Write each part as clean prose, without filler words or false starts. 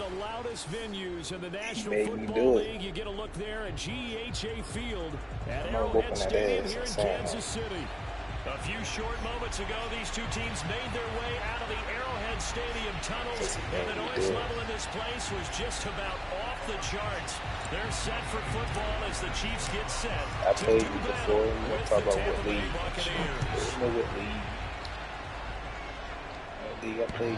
the loudest venues in the National Football League. You get a look there at GEHA Field at Arrowhead Stadium here in Kansas City. A few short moments ago, these two teams made their way out of the Arrowhead Stadium tunnels, and the noise level in this place was just about off the charts. They're set for football as the Chiefs get set to do battle with the Tampa Bay Buccaneers. I played you.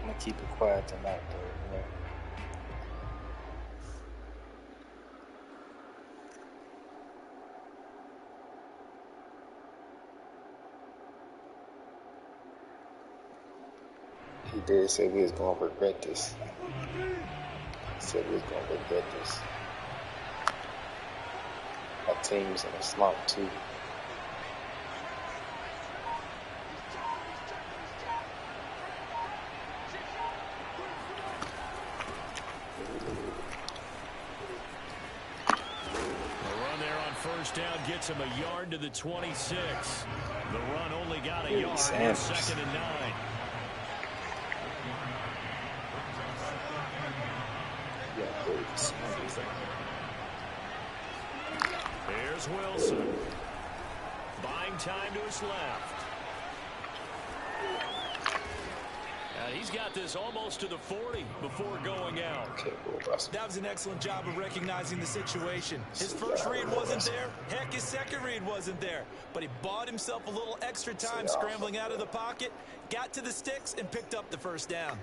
I'm gonna keep it quiet tonight, though. You know? He did say we was gonna regret this. He said we was gonna regret this. Our team's in a slump too. First down gets him a yard to the 26. The run only got a yard. 2nd and 9. Here's Wilson. Buying time to his left. He's got this almost to the 40 before going out. That was an excellent job of recognizing the situation. His first read wasn't there. Heck, his second read wasn't there. But he bought himself a little extra time scrambling out of the pocket, got to the sticks, and picked up the first down.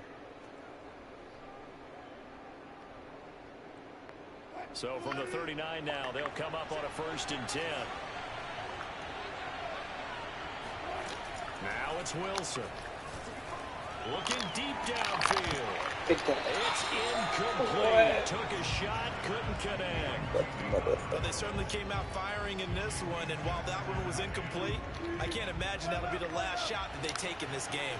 So from the 39 now, they'll come up on a 1st and 10. Now it's Wilson. Looking deep downfield. It's incomplete. Took a shot, couldn't connect. But they certainly came out firing in this one, and while that one was incomplete, I can't imagine that'll be the last shot that they take in this game.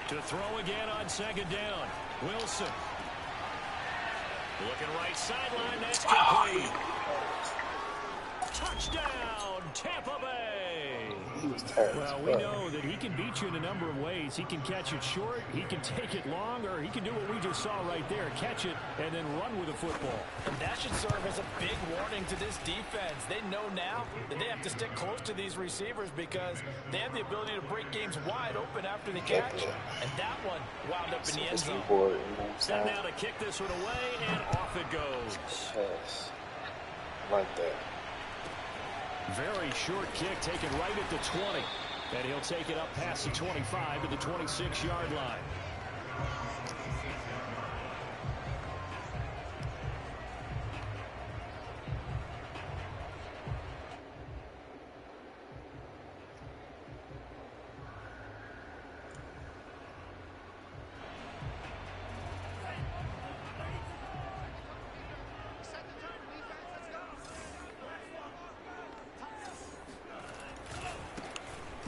To throw again on 2nd down. Wilson. Looking right sideline. That's complete. Touchdown, Tampa Bay. Well, we know that he can beat you in a number of ways. He can catch it short, he can take it long, or he can do what we just saw right there, catch it and then run with the football. And that should serve as a big warning to this defense. They know now that they have to stick close to these receivers because they have the ability to break games wide open after the catch. And that one wound up in the end zone. Step now to kick this one away, and off it goes. Yes. Like that. Very short kick taken right at the 20. And he'll take it up past the 25 to the 26-yard line.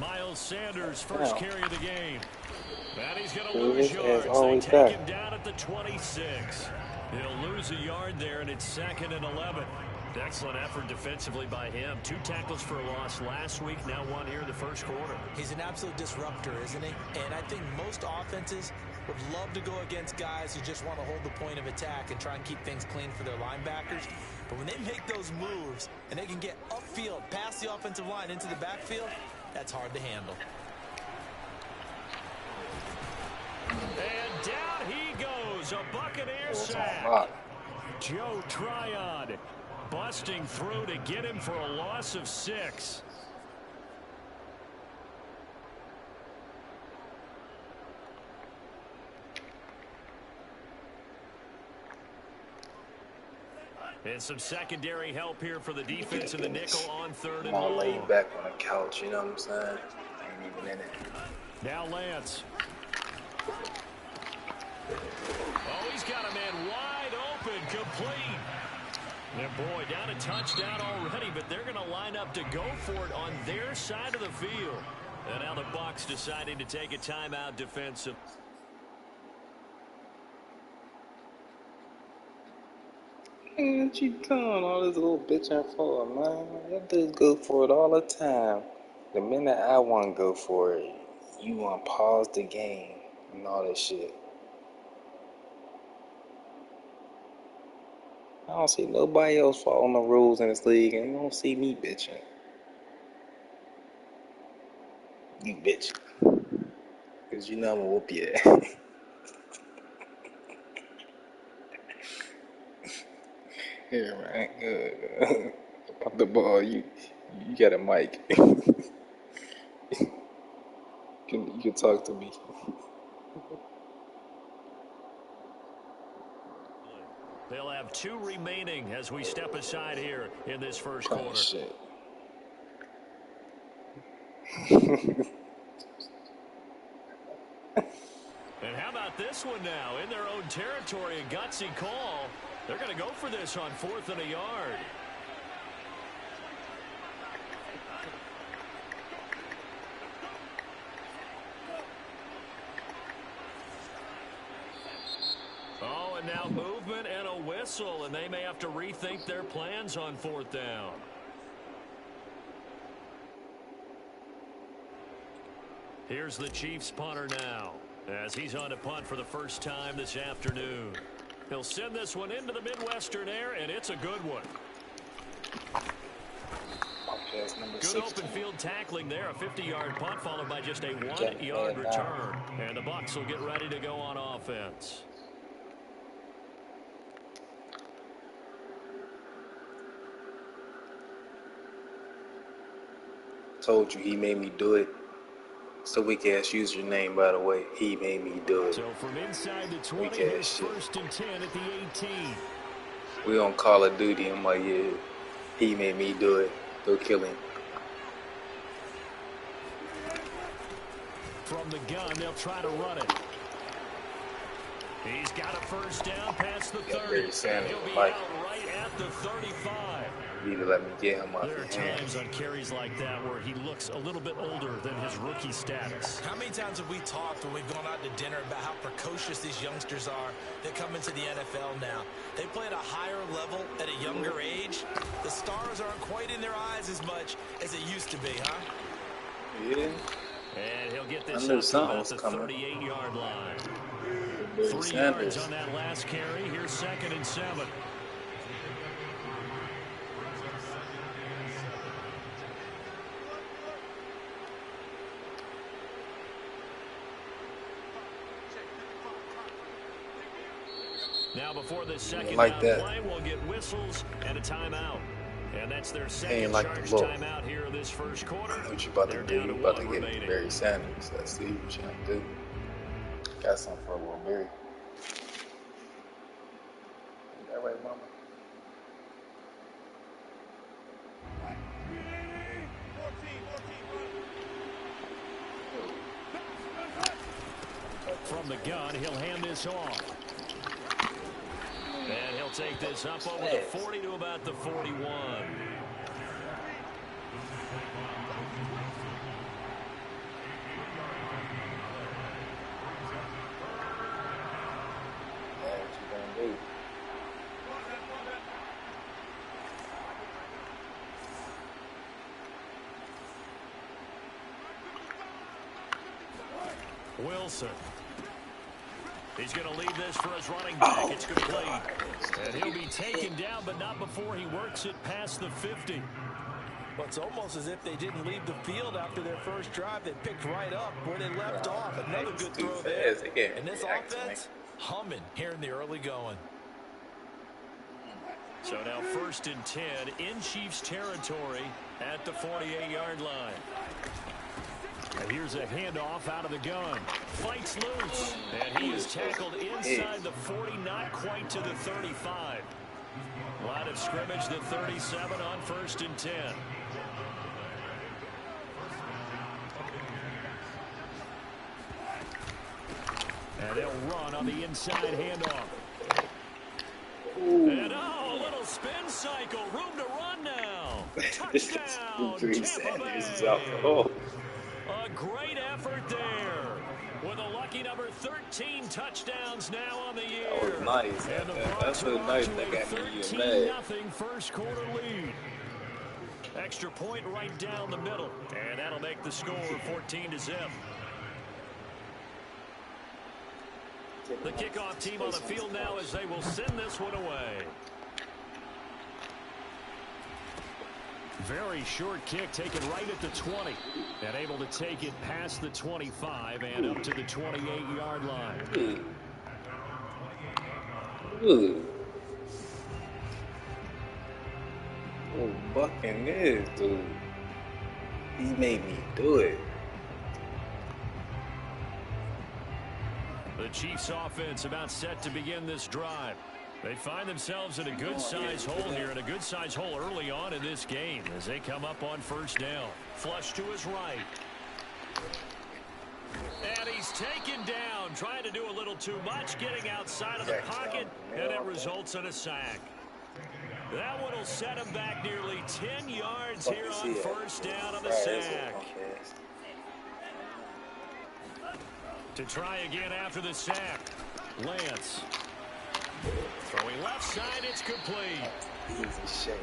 Miles Sanders, first carry of the game. And he's going to lose yards. They take him down at the 26. He'll lose a yard there, and it's 2nd and 11. Excellent effort defensively by him. 2 tackles for a loss last week, now 1 here in the first quarter. He's an absolute disruptor, isn't he? And I think most offenses would love to go against guys who just want to hold the point of attack and try and keep things clean for their linebackers. But when they make those moves and they can get upfield past the offensive line into the backfield, that's hard to handle. And down he goes, a Buccaneer sack. Joe Tryon busting through to get him for a loss of 6. And some secondary help here for the defense in the nickel on 3rd and long. Laid back on the couch, you know what I'm saying? Ain't even in it. Now Lance. Oh, he's got a man wide open, complete. And boy, down a touchdown already, but they're going to line up to go for it on their side of the field. And now the Bucs deciding to take a timeout defensive. Man, what you doing all this little bitching for, man? That dudes go for it all the time. The minute I want to go for it, you want to pause the game and all that shit. I don't see nobody else following the rules in this league, and you don't see me bitching. You bitch. Because you know I'm going to whoop your ass. Here, man. Good. Pop the ball. You got a mic. You can talk to me. They'll have 2 remaining as we step aside here in this first quarter. Shit. And how about this one now? In their own territory, a gutsy call. They're going to go for this on 4th and a yard. Oh, and now movement and a whistle, and they may have to rethink their plans on 4th down. Here's the Chiefs punter now, as he's on to punt for the first time this afternoon. He'll send this one into the Midwestern air, and it's a good one. Good open field tackling there, a 50-yard punt followed by just a 1-yard return. And the Bucs will get ready to go on offense. Told you he made me do it. So weak ass username, by the way. He made me do it. So from inside the 20, here's 1st and 10 at the 18. We on Call of Duty. I'm like, yeah, he made me do it. Go kill him. From the gun, they'll try to run it. He's got a first down past the 30. He'll be out right at the 35. You need to let me get him out. There are times on carries like that where he looks a little bit older than his rookie status. How many times have we talked when we've gone out to dinner about how precocious these youngsters are that come into the NFL now? They play at a higher level at a younger age. The stars aren't quite in their eyes as much as it used to be, huh? Yeah. And he'll get this up about the 38-yard line. 3 yards on that last carry. Here's 2nd and 7. Now before this second down play, we'll get whistles and a timeout. And that's their second charge timeout here in this first quarter. What you about to do? You about to get Barry Sanders. Let's see what you gonna do. Got something for a little Barry. Is that right, mama? From the gun, he'll hand this off. And he'll take this up over the 40 to about the 41. Wilson. He's going to leave this for his running back. It's complete. And he'll be taken down, but not before he works it past the 50. Well, it's almost as if they didn't leave the field after their first drive. They picked right up where they left off. Another good throw there. And this offense, humming here in the early going. So now 1st and 10 in Chiefs territory at the 48-yard line. And here's a handoff out of the gun. Fights loose. And he is tackled inside the 40, not quite to the 35. Line of scrimmage, the 37 on 1st and 10. And they'll run on the inside handoff. Ooh. And a little spin cycle. Room to run now. Touchdown, Tampa Bay. A great effort there. with a lucky number 13 touchdowns now on the year. That was nice. And the That's so nice. That got me mad. 13-0 first quarter lead. Extra point right down the middle, and that'll make the score 14-0. The kickoff team on the field now as they will send this one away. Very short kick taken right at the 20 and able to take it past the 25 and up to the 28-yard line. Oh, bucking this dude. He made me do it. The Chiefs offense about set to begin this drive. They find themselves in a good-sized hole here, and a good-sized hole early on in this game as they come up on first down. Flush to his right. And he's taken down, trying to do a little too much, getting outside of the pocket, and it results in a sack. That one will set him back nearly 10 yards here on first down on the sack. To try again after the sack, Lance. Throwing left side, it's complete.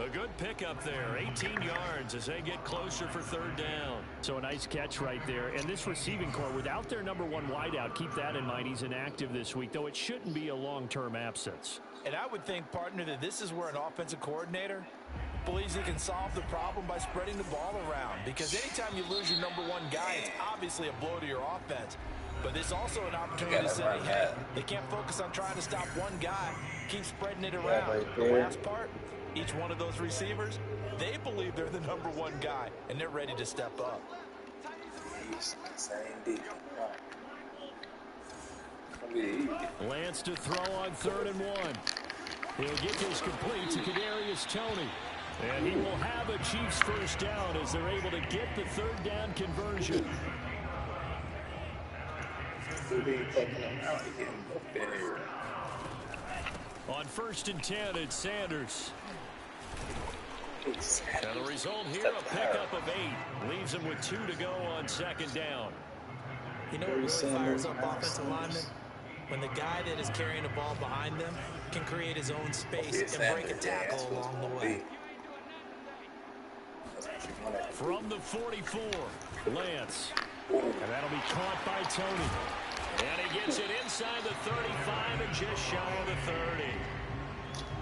A good pickup there, 18 yards as they get closer for third down. So a nice catch right there. And this receiving core, without their number one wideout, keep that in mind. He's inactive this week, though it shouldn't be a long-term absence. And I would think, partner, that this is where an offensive coordinator believes he can solve the problem by spreading the ball around. Because anytime you lose your number one guy, it's obviously a blow to your offense. But it's also an opportunity to say, hey, they can't focus on trying to stop one guy. Keep spreading it around. The last part, each one of those receivers, they believe they're the number one guy, and they're ready to step up. Lance to throw on 3rd and 1. He'll get this complete to Kadarius Toney. And he will have a Chiefs first down as they're able to get the third down conversion. On 1st and 10, it's Sanders. And the result here, a pickup of 8. Leaves him with 2 to go on 2nd down. You know what really fires up offensive linemen? When the guy that is carrying the ball behind them can create his own space and break a tackle along the way. From the 44, Lance. And that'll be caught by Toney. And he gets it inside the 35 and just shy of the 30.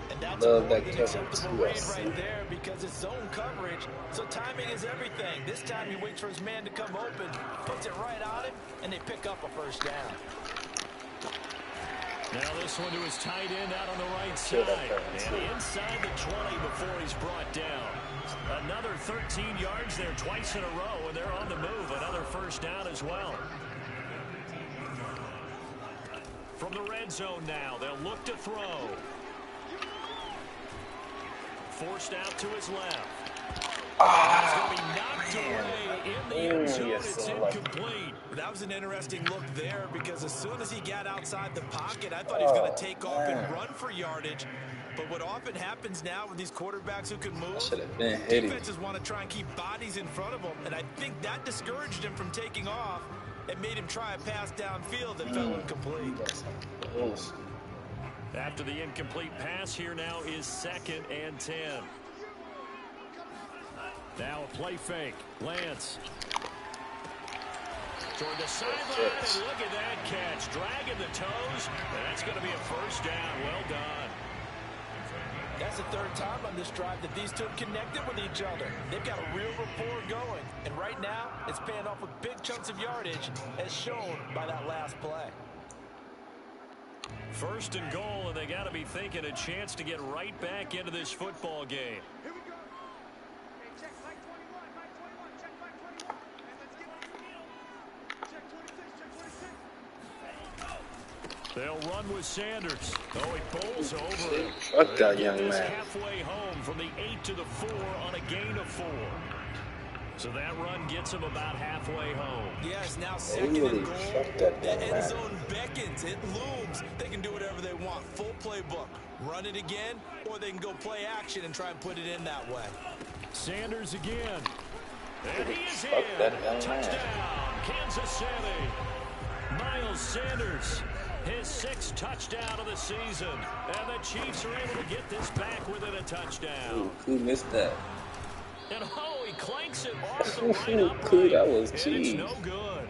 And that's a more than acceptable rate right there because it's zone coverage, so timing is everything. This time he waits for his man to come open, puts it right on him, and they pick up a first down. Now this one to his tight end out on the right side. And inside the 20 before he's brought down. Another 13 yards there twice in a row, and they're on the move. Another first down as well. From the red zone now, they'll look to throw. Forced out to his left. He's going to be knocked away in the end zone. It's incomplete. That was an interesting look there because as soon as he got outside the pocket, I thought he was going to take off and run for yardage. But what often happens now with these quarterbacks who can move, defenses want to try and keep bodies in front of them, and I think that discouraged him from taking off and made him try a pass downfield that fell incomplete. After the incomplete pass, here now is 2nd and 10. Now a play fake. Lance. Toward the sideline, and look at that catch. Dragging the toes, and that's going to be a first down. Well done. That's the 3rd time on this drive that these two have connected with each other. They've got a real rapport going. And right now, it's paying off with big chunks of yardage, as shown by that last play. 1st and goal, and they got to be thinking a chance to get right back into this football game. They'll run with Sanders. Oh, he bowls over him. Fuck that young man. Halfway home from the 8 to the 4 on a gain of 4. So that run gets him about halfway home. Yes, now 2nd and goal. The end zone beckons. It looms. They can do whatever they want. Full playbook. Run it again, or they can go play action and try and put it in that way. Sanders again. And he is in. Touchdown, Kansas City. Miles Sanders, his 6th touchdown of the season. And the Chiefs are able to get this back within a touchdown. Ooh, who missed that? And oh, he clanks it off the right upright. Cool, that was and cheese. It's no good.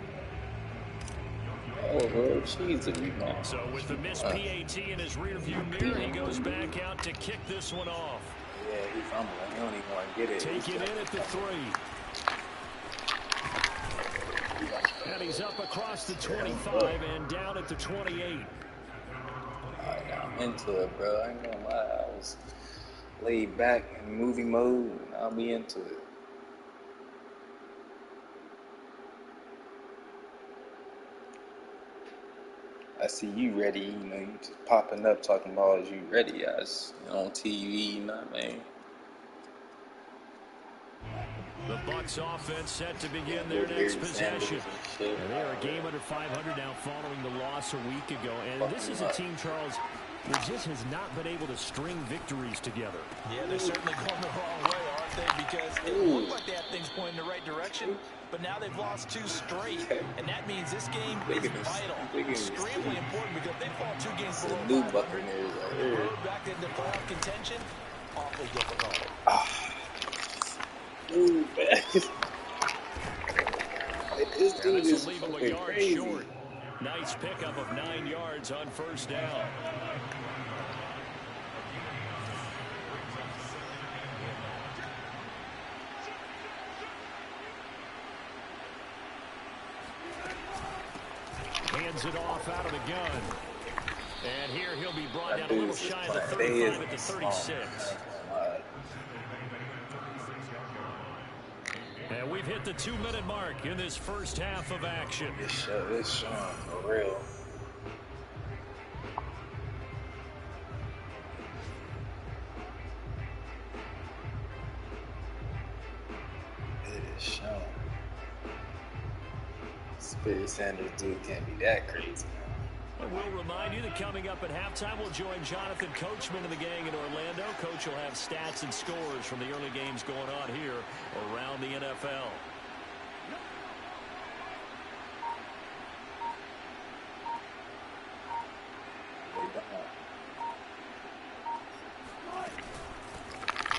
Oh, real cheese to rebound. So with the missed PAT in his rearview mirror, he goes back out to kick this one off. Yeah, he's fumbling. He don't even want to get it. Take it in at the 3. And he's up across the 25 and down at the 28. I'm into it, bro. I ain't gonna lie. I was laid back in movie mode, and I'll be into it. I see you ready, you know, you just popping up talking about is you ready. I was on TV, you know what I mean? The Bucs offense set to begin their next possession. And they are a game under 500 now following the loss a week ago. And this is a team, Charles, that just has not been able to string victories together. Yeah, they're certainly going the wrong way, aren't they? Because it looked like they had things pointing in the right direction, but now they've lost 2 straight. And that means this game is vital, extremely important, because if they fall 2 games below 500, the road back into playoff contention, awfully difficult. Ooh, man. This dude is leave him a yard crazy. short. Nice pickup of 9 yards on first down. Hands it off out of the gun. And here he'll be brought down a little shy of the 35 at the 36. And we've hit the 2-minute mark in this first half of action. It's showing for real. It is showing. Spirit Sanders dude can't be that crazy. And we'll remind you that coming up at halftime, we'll join Jonathan Coachman and the gang in Orlando. Coach will have stats and scores from the early games going on here around the NFL.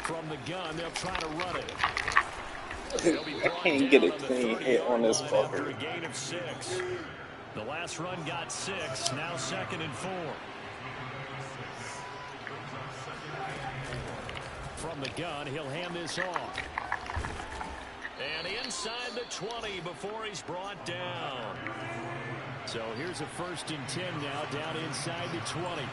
From the gun, they'll try to run it. I can't get a clean hit on this fucker. A gain of 6. The last run got 6, now 2nd and 4. From the gun, he'll hand this off. And inside the 20 before he's brought down. So here's a 1st and 10 now, down inside the 20.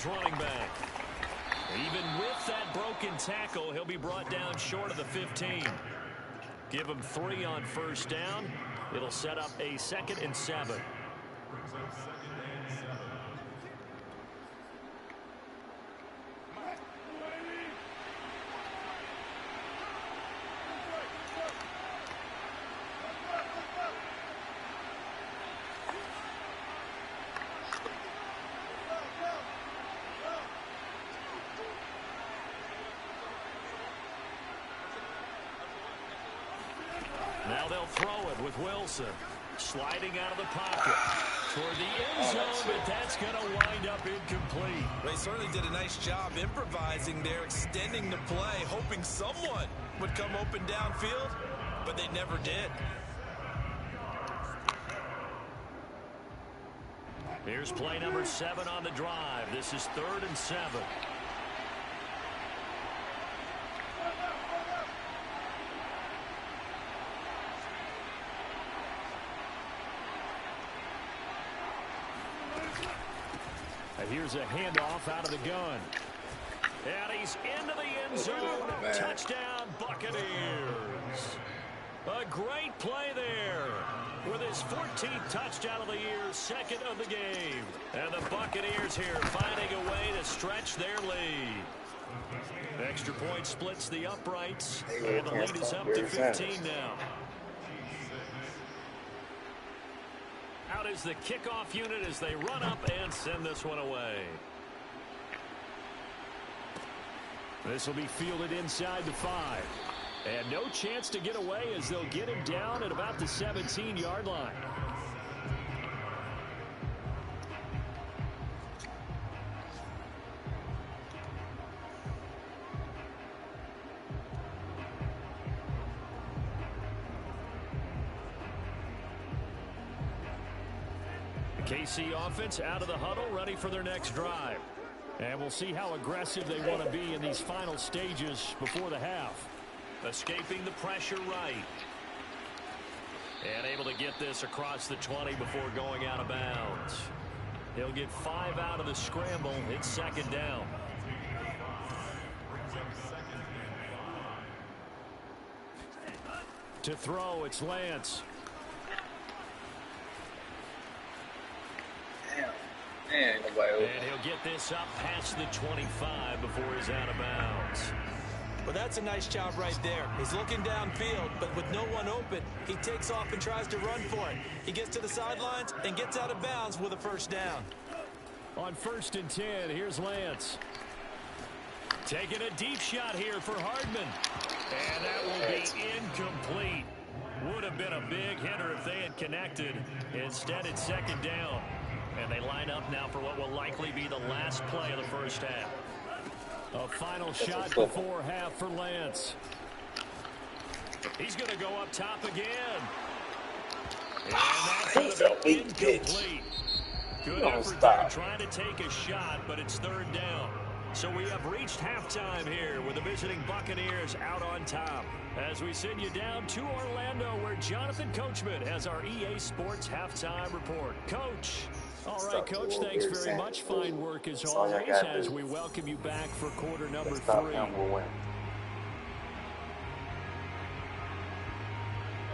Running back. Even with that broken tackle, he'll be brought down short of the 15. Give him 3 on first down. It'll set up a 2nd and 7. Now they'll throw it with Wilson. Sliding out of the pocket toward the end zone, but that's going to wind up incomplete. They certainly did a nice job improvising there, extending the play, hoping someone would come open downfield, but they never did. Here's play number 7 on the drive. This is 3rd and 7. Here's a handoff out of the gun. And he's into the end zone. Touchdown, Buccaneers. A great play there. With his 14th touchdown of the year, 2nd of the game. And the Buccaneers here finding a way to stretch their lead. Extra point splits the uprights. And the lead is up to 15 now. Out is the kickoff unit as they run up and send this one away. This will be fielded inside the 5. And no chance to get away as they'll get him down at about the 17-yard line. KC offense out of the huddle, ready for their next drive. And we'll see how aggressive they want to be in these final stages before the half. Escaping the pressure right. And able to get this across the 20 before going out of bounds. He'll get 5 out of the scramble. It's second down. To throw, it's Lance. And he'll get this up past the 25 before he's out of bounds. Well, that's a nice job right there. He's looking downfield, but with no one open, he takes off and tries to run for it. He gets to the sidelines and gets out of bounds with a first down. On 1st and 10, here's Lance. Taking a deep shot here for Hardman. And that will be incomplete. Would have been a big hitter if they had connected. Instead, it's second down. And they line up now for what will likely be the last play of the first half. A final shot before half for Lance. He's going to go up top again. And that's incomplete. Good effort there trying to take a shot, but it's third down. So we have reached halftime here with the visiting Buccaneers out on top. As we send you down to Orlando, where Jonathan Coachman has our EA Sports halftime report. Coach. All right, Coach, thanks very much. Fine work as always as we welcome you back for quarter number 3. I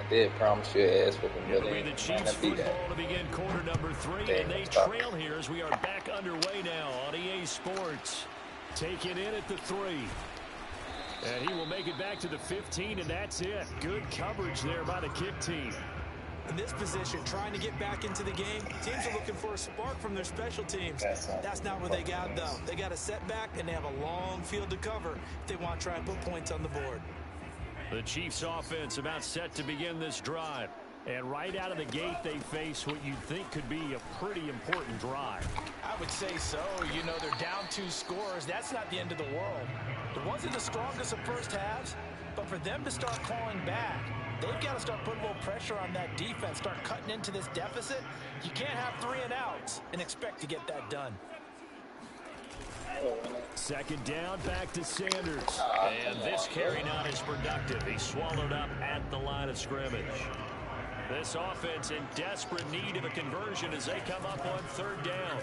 did promise you an ass with a It'll be the Chiefs football to begin quarter number 3, and they trail here as we are back underway now on EA Sports. Take it in at the 3. And he will make it back to the 15, and that's it. Good coverage there by the kick team. In this position, trying to get back into the game, teams are looking for a spark from their special teams. That's not what they got, though. They got a setback, and they have a long field to cover if they want to try and put points on the board. The Chiefs offense about set to begin this drive. And right out of the gate, they face what you'd think could be a pretty important drive. I would say so. You know, they're down 2 scores. That's not the end of the world. It wasn't the strongest of first halves, but for them to start clawing back, they've got to start putting a little pressure on that defense, start cutting into this deficit. You can't have 3 and outs and expect to get that done. Second down, back to Sanders. And this carry not as productive. He swallowed up at the line of scrimmage. This offense in desperate need of a conversion as they come up on third down.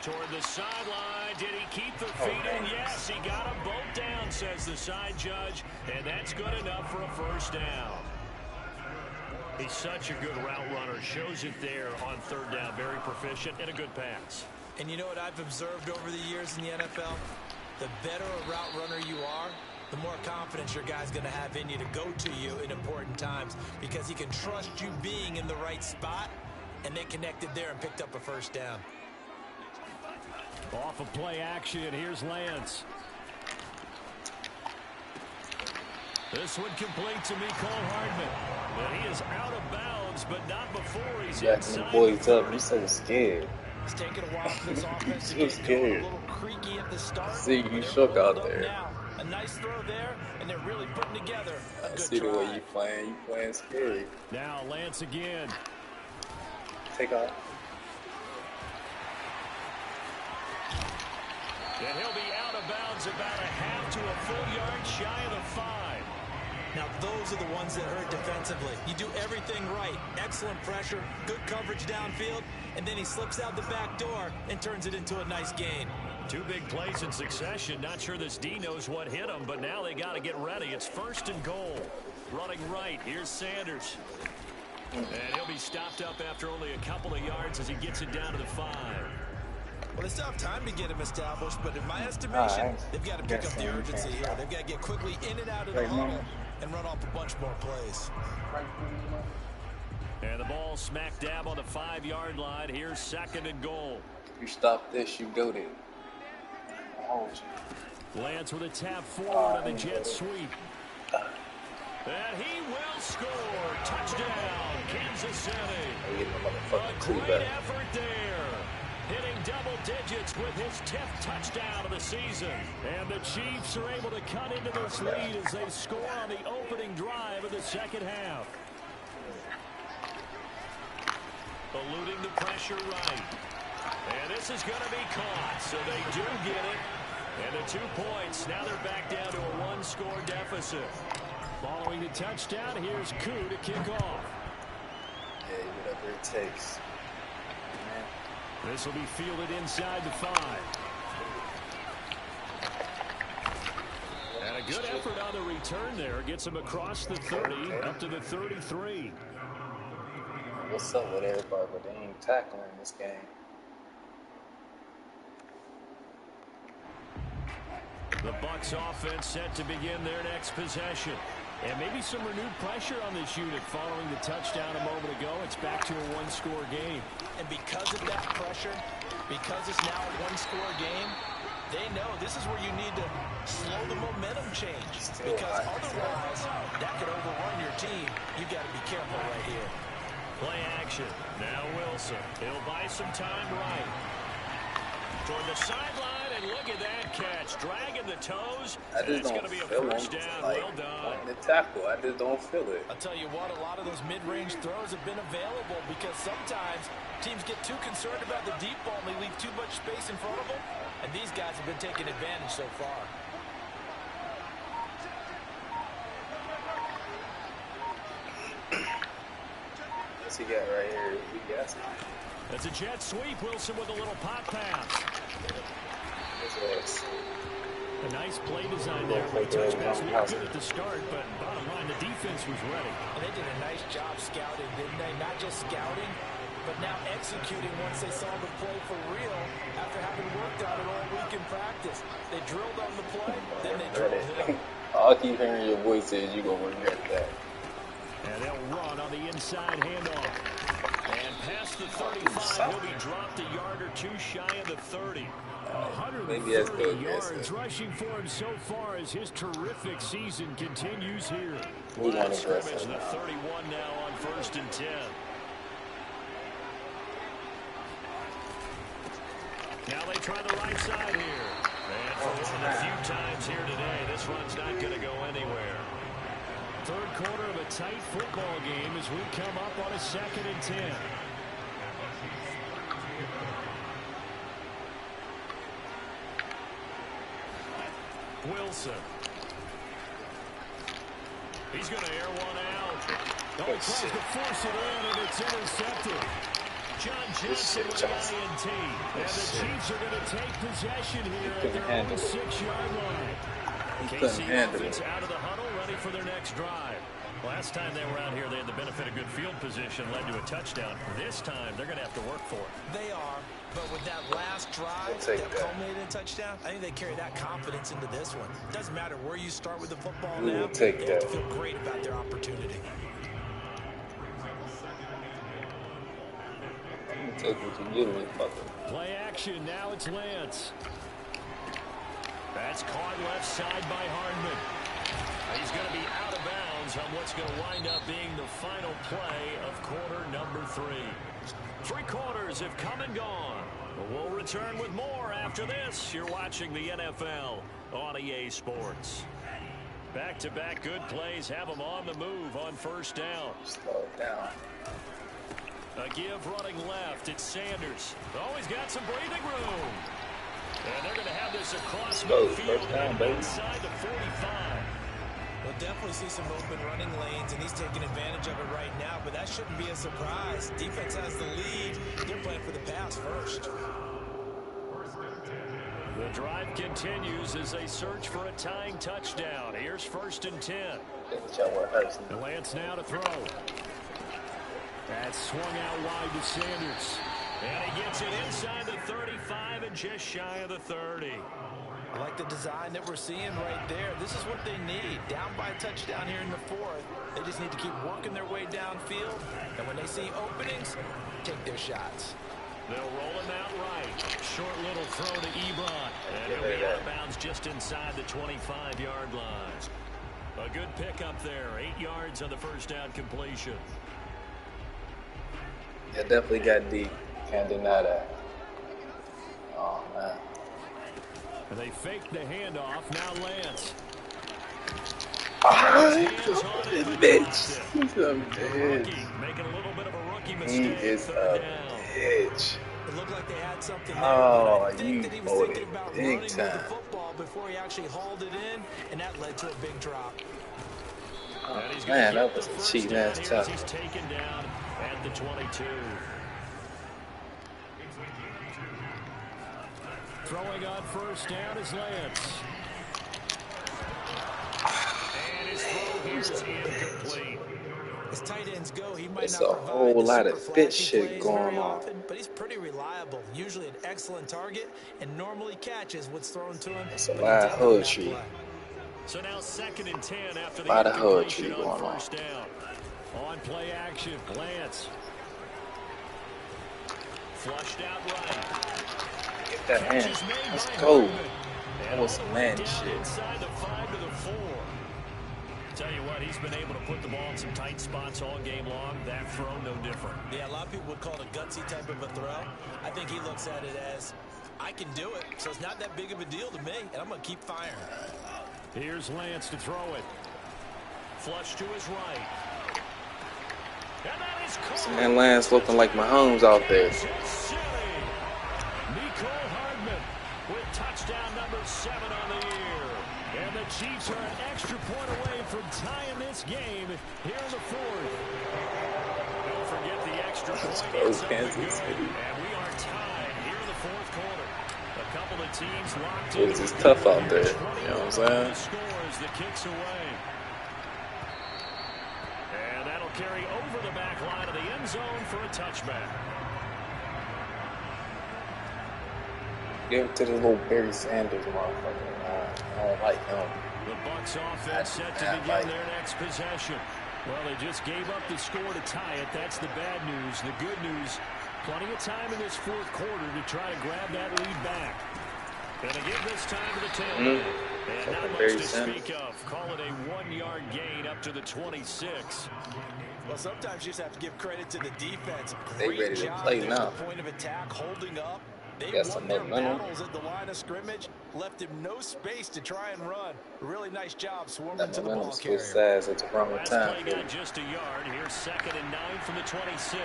Toward the sideline. Did he keep the feet in? Yes, he got them both down, says the side judge. And that's good enough for a first down. He's such a good route runner. Shows it there on third down. Very proficient and a good pass. And you know what I've observed over the years in the NFL? The better a route runner you are, the more confidence your guy's going to have in you to go to you in important times because he can trust you being in the right spot, and they connected there and picked up a first down. Off of play action, here's Lance. This one complete to Mecole Hardman. But he is out of bounds, but not before he's inside. The boys up. You're so scared. It's taking a while for this offense to so get going. A little creaky at the start. See, you shook out there. Now. A nice throw there, and they're really putting together a good see try. The way you playing. You playing scary. Now Lance again. Take off. And he'll be out of bounds about a half to a full yard shy of the 5. Now, those are the ones that hurt defensively. You do everything right. Excellent pressure, good coverage downfield, and then he slips out the back door and turns it into a nice gain. 2 big plays in succession. Not sure this D knows what hit him, but now they got to get ready. It's 1st and goal. Running right. Here's Sanders. And he'll be stopped up after only a couple of yards as he gets it down to the 5. Well, they still have time to get him established, but in my estimation, they've got to pick up the urgency here. They've got to get quickly in and out of the huddle and run off a bunch more plays. And the ball smack dab on the 5-yard line. Here's 2nd and goal. You stop this, you go there. Hold you. Lance with a tap forward on the jet sweep. And he will score. Touchdown, Kansas City. A great effort there. Hitting double digits with his 10th touchdown of the season. And the Chiefs are able to cut into this lead as they score on the opening drive of the second half. Eluding the pressure right. And this is going to be caught, so they do get it. And the 2 points, now they're back down to a 1-score deficit. Following the touchdown, here's Koo to kick off. Yeah, whatever it takes. This will be fielded inside the 5. And a good effort on the return there. Gets him across the 30, up to the 33. What's up with everybody, but they ain't tackling this game. The Bucs offense set to begin their next possession. And maybe some renewed pressure on this unit following the touchdown a moment ago. It's back to a 1-score game. And because of that pressure, because it's now a 1-score game, they know this is where you need to slow the momentum change. Because otherwise, that could overrun your team. You've got to be careful right here. Play action. Now Wilson. He'll buy some time right. Toward the sideline, and look at that catch. Dragging the toes. It's going to be a first down. Like, well done. The tackle, I just don't feel it. I'll tell you what, a lot of those mid-range throws have been available because sometimes teams get too concerned about the deep ball and they leave too much space in front of them. And these guys have been taking advantage so far. What's he got right here? He got some. That's a jet sweep. Wilson with a little pop pass. A nice play design there. Touch pass looked good at the start, but bottom line, the defense was ready. And they did a nice job scouting, didn't they? Not just scouting, but now executing once they saw the play for real after having worked on it all week in practice. They drilled on the play, then they drilled him. All I keep hearing your voice is you're going to regret that. And they'll run on the inside handoff. And past the 35, he'll be dropped a yard or two shy of the 30. 130 yards rushing for him so far as his terrific season continues here. Line scrimmage, the 31 now on 1st and 10. Now they try the right side here. And for one of the few times here today, this run's not going to go anywhere. Third quarter of a tight football game as we come up on a 2nd and 10. Wilson. He's going to air one out. Oh, he tries to force it in, and it's intercepted. John Johnson with the INT. And the Chiefs are going to take possession here at their own 6-yard line. KC offense out of the huddle, ready for their next drive. Last time they were out here, they had the benefit of good field position, led to a touchdown. This time, they're going to have to work for it. They are, but with that last drive that culminated in touchdown, I think they carry that confidence into this one. It doesn't matter where you start with the football now. They have to feel great about their opportunity. Take what you give me, fucker. Play action, now it's Lance. That's caught left side by Hardman. He's going to be out of bounds on what's going to wind up being the final play of quarter number 3. 3 quarters have come and gone. We'll return with more after this. You're watching the NFL on EA Sports. Back-to-back good plays have them on the move on 1st down. Slow it down. A give running left. It's Sanders. Oh, he's got some breathing room. And they're going to have this across midfield and inside the 45. We'll definitely see some open running lanes, and he's taking advantage of it right now, but that shouldn't be a surprise. Defense has the lead. They're playing for the pass first. The drive continues as they search for a tying touchdown. Here's 1st and 10. Lance now to throw. That's swung out wide to Sanders. And he gets it inside the 35 and just shy of the 30. I like the design that we're seeing right there. This is what they need. Down by a touchdown here in the fourth. They just need to keep working their way downfield. And when they see openings, take their shots. They'll roll him out right. Short little throw to Ebron. And he'll be out of bounds just inside the 25-yard line. A good pickup there. 8 yards on the first down completion. Yeah, definitely got deep. Can't deny that. Oh, man. And they faked the handoff. Now Lance. Bitch. He's a bitch. Making a little bit of a rookie mistake. He is a bitch. It looked like they had something there. Oh, I think that he was thinking about running with time. the football before he actually hauled it in, and that led to a big drop. Oh, man, that was a cheating ass tough. He's taken down at the 22. Throwing on first down is Lance. And his throw here is incomplete. As tight ends go, he might It's not a provide whole the lot of super fit flashy shit plays going very on. often, but he's pretty reliable. Usually an excellent target and normally catches what's thrown to him. It's a but lot he of did on that poetry. play. So now 2nd and 10 after the A lot of incompletion poetry on going first down. On play action, Lance. Flushed out right. Get that hand. Let's go. That was some man shit. Inside the 5 to the 4. Tell you what, he's been able to put the ball in some tight spots all game long. That throw, no different. Yeah, a lot of people would call it a gutsy type of a throw. I think he looks at it as, I can do it, so it's not that big of a deal to me, and I'm going to keep firing. Here's Lance to throw it. Flush to his right. And that is caught. Man, Lance looking like Mahomes out there. With touchdown number 7 on the year. And the Chiefs are an extra point away from tying this game here in the 4th. Don't forget the extra point. Let's go, Kansas City. And we are tied here in the 4th quarter. A couple of teams locked in. It's just tough out there. You know what I'm saying? Scores the kicks away. And that'll carry over the back line of the end zone for a touchback. Give it to the little Barry Sanders motherfucker. I don't like him. The Bucs offense set to begin their next possession. Well, they just gave up the score to tie it. That's the bad news. The good news, plenty of time in this 4th quarter to try to grab that lead back. And to give this time to the tailback. And not much to speak of. Call it a 1-yard gain up to the 26. Well, sometimes you just have to give credit to the defense. They ready to play now. Point of attack, holding up. They got won some their momentum. battles at the line of scrimmage, left him no space to try and run. Really nice job swarming That to the ball momentum carrier. switch sides at the wrong Last time. play got just a yard. Here's 2nd and 9 from the 26.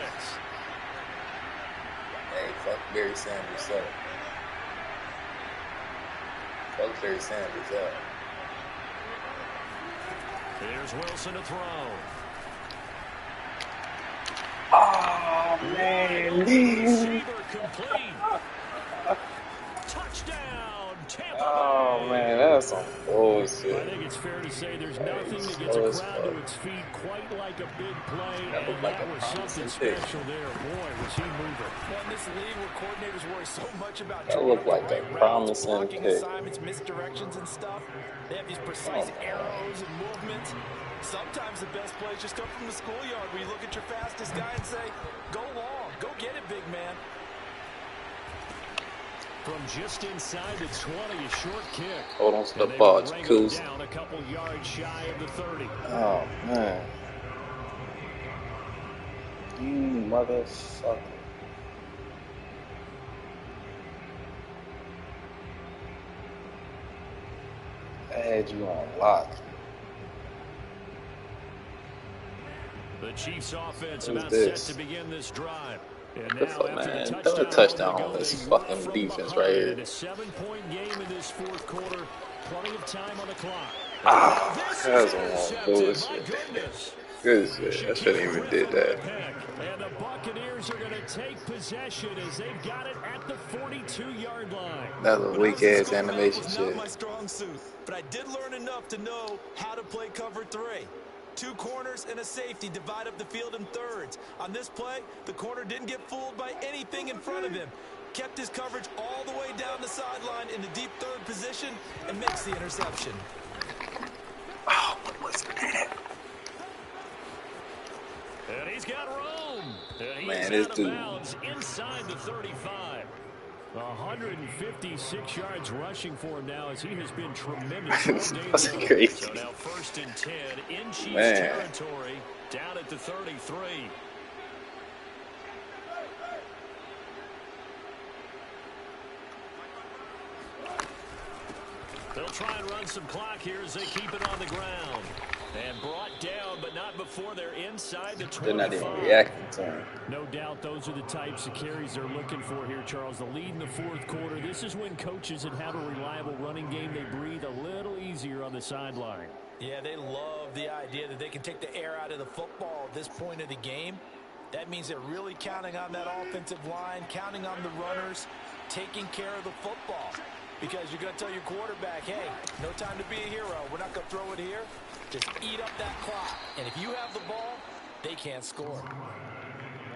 Hey, fuck Barry Sanders up. Fuck Barry Sanders up. Here's Wilson to throw. Oh, man. Receiver complete. Touchdown, Tampa Oh, Bay. man, that's some bullshit. I think it's fair to say there's nothing that gets a crowd to its feet quite like a big play, That looked and like that a was something promising pick. special there. Boy, was he moving. Well, in this league where coordinators worry so much about That looked like the a right routes, promising blocking pick. assignments, misdirections and stuff, they have these precise arrows and movements. Sometimes the best plays just come from the schoolyard where you look at your fastest guy and say, go long, go get it, big man. From just inside the 20, a short kick. Hold on to the And they ball, will it's bring cool. it down a couple yards shy of the 30. Oh, man. You motherfucker. I had you on lock. The Chiefs offense Who's about this? set to begin this drive. And Good now fuck, after man. the Throw a touchdown they on go, this they fucking work from defense behind right here. in a 7-point game in this 4th quarter. Plenty of time on the clock. Ah, This that was is on intercepted. My bullshit. goodness. Good shit. I shouldn't even did that. And the Buccaneers are going to take possession as they've got it at the 42-yard line. That was a weak ass animation was shit. not my strong suit, but I did learn enough to know how to play cover 3. 2 corners and a safety divide up the field in thirds. On this play, the corner didn't get fooled by anything in front of him. kept his coverage all the way down the sideline in the deep third position and makes the interception. Oh, what was that? And he's got room. And Man, he's this out of dude. bounds inside the 35. 156 yards rushing for him now as he has been tremendous all day That's long. crazy. So now 1st and 10 in Chiefs Man. territory down at the 33. They'll try and run some clock here as they keep it on the ground. And brought down, but not before they're inside the 25. They're not even reacting to him. No doubt those are the types of carries they're looking for here, Charles. The lead in the 4th quarter. This is when coaches that have a reliable running game, they breathe a little easier on the sideline. Yeah, they love the idea that they can take the air out of the football at this point of the game. That means they're really counting on that offensive line, counting on the runners, taking care of the football. Because you're going to tell your quarterback, hey, no time to be a hero. We're not going to throw it here. Just eat up that clock. And if you have the ball, they can't score.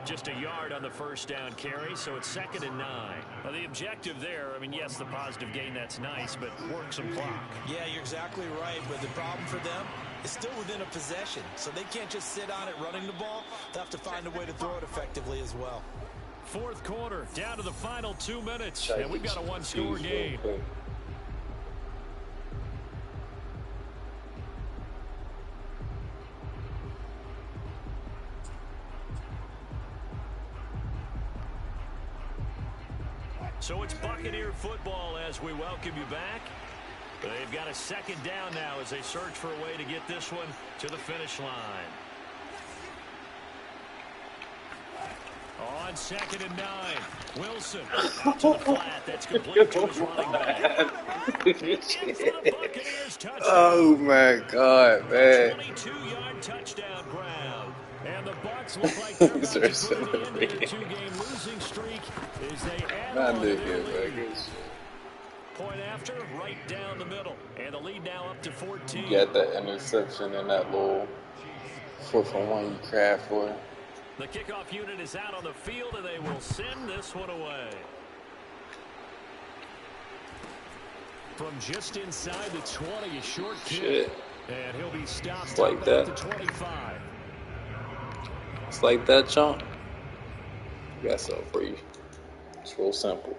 Just a yard on the 1st down carry, so it's 2nd and 9. Well, the objective there, I mean, yes, the positive gain, that's nice, but work some clock. Yeah, you're exactly right. But the problem for them is still within a possession. So they can't just sit on it running the ball. They'll have to find a way to throw it effectively as well. 4th quarter, down to the final 2 minutes, and we've got a one-score game. So it's Buccaneer football as we welcome you back. They've got a 2nd down now as they search for a way to get this one to the finish line. On 2nd and 9, Wilson out to the flat. That's complete to his running back. Oh my God, man! 22-yard touchdown grab, and the Bucs look like they're about to put an end to their 2-game losing streak as they add on to their lead. Point after, right down the middle, and the lead now up to 14. You got that interception and that little 4th and 1 you cried for. The kickoff unit is out on the field, and they will send this one away. From just inside the 20, a short kick. And he'll be stopped like that. at the 25. It's like that, chunk. You got something for you. It's real simple.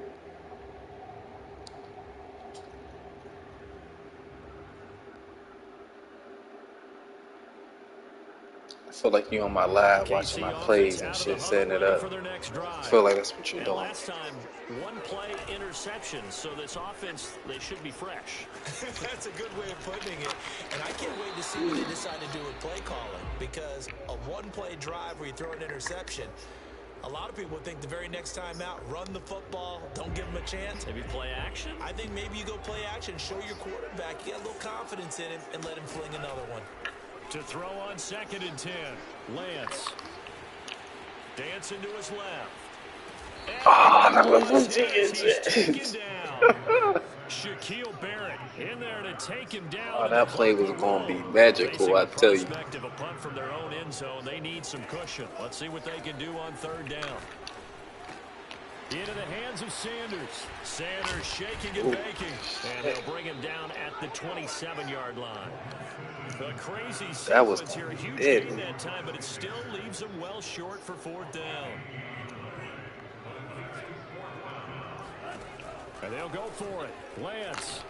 I feel like you on my live watching my plays and shit, setting it up. I feel like that's what you're doing. Last time, 1-play interception, so this offense, they should be fresh. That's a good way of putting it. And I can't wait to see what they decide to do with play calling, because a 1-play drive where you throw an interception, a lot of people think the very next time out, run the football, don't give them a chance. Maybe play action? I think maybe you go play action, show your quarterback, you got a little confidence in him, and let him fling another one. To throw on 2nd and 10, Lance. Dancing to his left. Oh, that was Shaquille Barrett in there to take him down. Oh, that play was going to be magical, I tell you. Of a punt from their own end zone. They need some cushion. Let's see what they can do on 3rd down. Into the hands of Sanders. Sanders shaking and baking. And they'll bring him down at the 27-yard line. The crazy sequence here. Huge gain that time, but it still leaves them well short for 4th down. And they'll go for it. Lance.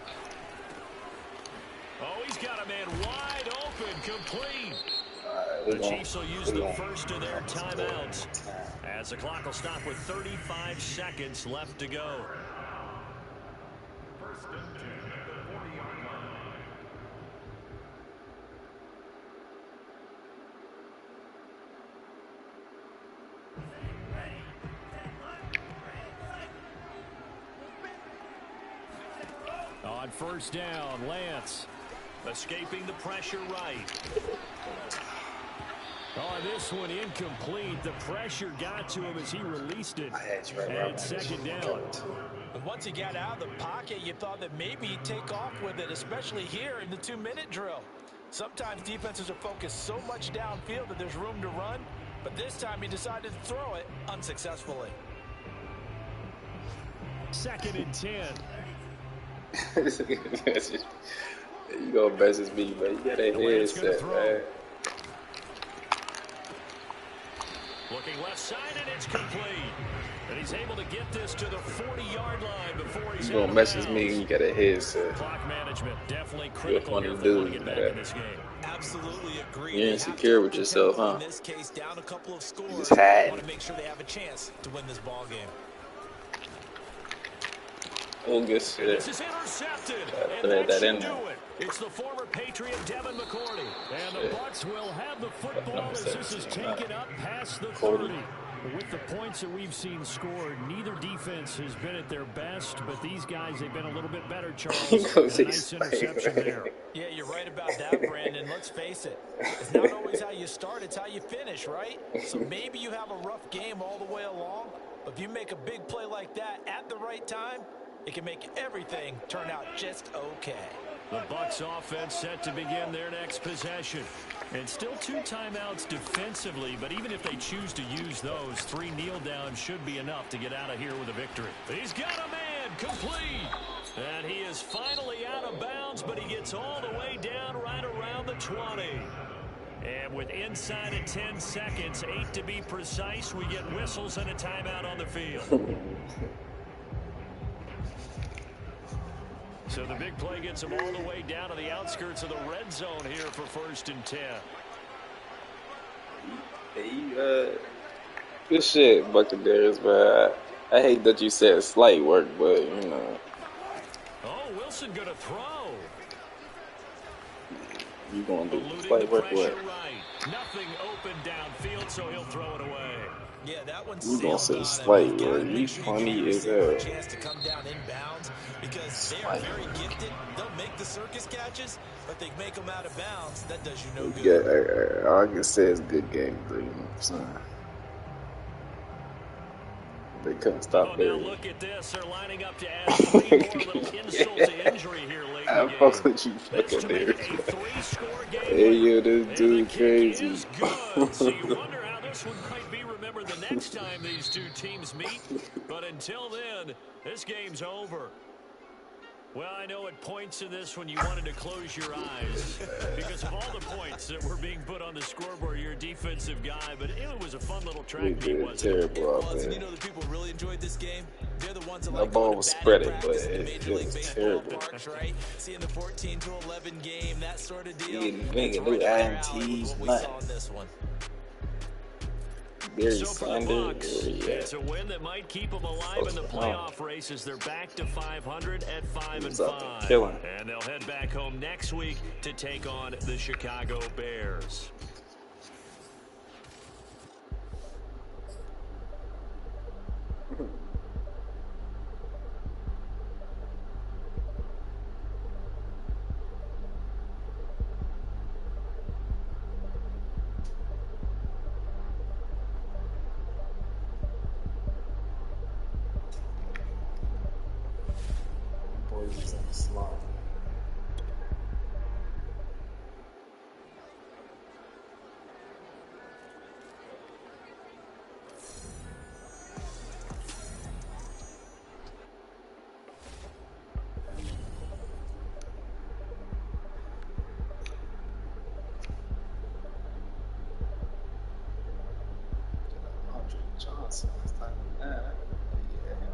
Oh, he's got a man wide open, complete. The Chiefs will use the first of their timeouts as the clock will stop with 35 seconds left to go. On 1st down, Lance escaping the pressure right. Oh, this one incomplete. The pressure got to him as he released it. And 2nd down. And once he got out of the pocket, you thought that maybe he'd take off with it, especially here in the 2-minute drill. Sometimes defenses are focused so much downfield that there's room to run, but this time he decided to throw it unsuccessfully. 2nd and 10. You gonna message me, man. You got a headset, man. Looking left side, and it's complete. And he's able to get this to the 40-yard line before he's you gonna message me and you got a headset. Clock management definitely critical here if they want to get back in this game. Absolutely agree. You're insecure with yourself, huh? In this case, down a couple of scores. Just hide. Want to make sure they have a chance to win this ball game. Oh, good shit. This is intercepted, and that should do it. It's the former Patriot Devin McCourty, and the Bucs will have the football as this is taken up past the 30. With the points that we've seen scored, neither defense has been at their best, but these guys, they've been a little bit better, Charles. A nice interception there. Yeah, you're right about that, Brandon. Let's face it. It's not always how you start, it's how you finish, right? So maybe you have a rough game all the way along, but if you make a big play like that at the right time, it can make everything turn out just okay. The Bucs offense set to begin their next possession. And still 2 timeouts defensively, but even if they choose to use those, 3 kneel downs should be enough to get out of here with a victory. He's got a man complete. And he is finally out of bounds, but he gets all the way down right around the 20. And with inside of 10 seconds, 8 to be precise, we get whistles and a timeout on the field. So the big play gets him all the way down to the outskirts of the red zone here for 1st and 10. Hey, good shit, Buccaneers, man. I hate that you said slight work, but, you know. Oh, Wilson going to throw. You going to do slight work what? Right. Nothing open downfield, so he'll throw it away. Yeah, that one's you gonna say slight work. You funny as hell. Chance to come down inbounds because they are very gifted. They'll make the circus catches, but they make them out of bounds. That does you no good. Yeah, all I can say is good game, though. You know what I'm saying? They couldn't stop there. Now look at this. They're lining up to add 3 more little insult to injury here late in the game. I fuck with you, Buccaneers. Hey, yo, this dude crazy. So you wonder how this one might be remembered the next time these 2 teams meet. But until then, this game's over. Well, I know at points in this when you wanted to close your eyes because of all the points that were being put on the scoreboard. You're a defensive guy, but it was a fun little track meet, wasn't it? Terrible out there. And you know the people really enjoyed this game? They're the ones that that like ball was spreading, but it was terrible. Parks, right? Seeing the 14-11 game, that sort of deal. Making new INTs, man. So for the Bucs, it's a win that might keep them alive in the playoff races. They're back to 500 at 5-5. And they'll head back home next week to take on the Chicago Bears. Boys in the slot. Johnson, it's like that. Yeah.